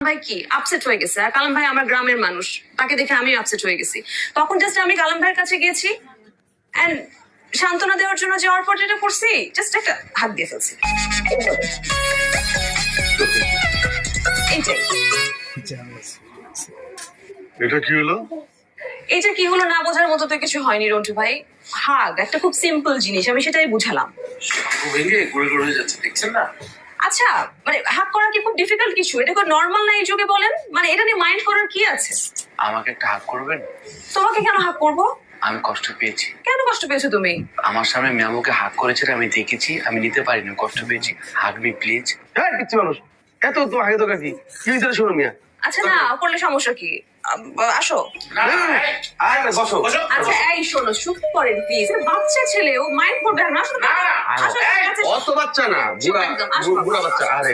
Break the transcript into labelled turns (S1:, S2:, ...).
S1: ভাই কি আপসেট হয়ে গেছে, আর কালাম ভাই আমার গ্রামের মানুষ, তাকে দেখে আমি আপসেট হয়ে গেছি। তখন জাস্ট আমি কালাম ভাইয়ের কাছে গিয়েছি এন্ড সান্ত্বনা দেওয়ার জন্য যে অর্পট এটা করছি, জাস্ট একটা হাত দিয়ে ফেলছি। এইটাই।
S2: এটা কি হলো?
S1: এইটা কি হলো না বোঝার মতো তো কিছু হয়নি রন্টু ভাই। হাগ একটা খুব সিম্পল জিনিস, আমি সেটাই বুঝালাম।
S3: ভেঙে গুড়ে গুড়ে হয়ে যাচ্ছে, দেখছেন না?
S1: আচ্ছা মানে হাগ করা কি খুব ডিফিকাল্ট কিছু? এটা খুব নর্মাল না এই যুগে বলেন? মানে এটা নিয়ে মাইন্ড করার কি আছে?
S3: আমাকে একটা হাত করবেন?
S1: তোমাকে কেন হাগ করবো?
S3: আমি কষ্ট পেয়েছি।
S1: কেন কষ্ট পেয়েছো তুমি?
S3: আমার সামনে মিয়ামুকে হাত করেছে, আমি দেখেছি, আমি নিতে পারিনি, কষ্ট পেয়েছি। হাঁটবি প্লিজ।
S2: হ্যাঁ পিচ্ছি মানুষ, এত তো আগে তো কি কি হয়েছে শোনো মিয়া।
S1: আচ্ছা না করলে সমস্যা কি? আসো।
S2: বসো।
S1: আচ্ছা এই শোনো, চুপ করেন প্লিজ, বাচ্চা ছেলেও মাইন্ড করবে না। আসো আসো,
S2: অত বাচ্চা না, বুড়া
S1: একদম, আসো।
S2: বুড়া বাচ্চা। আরে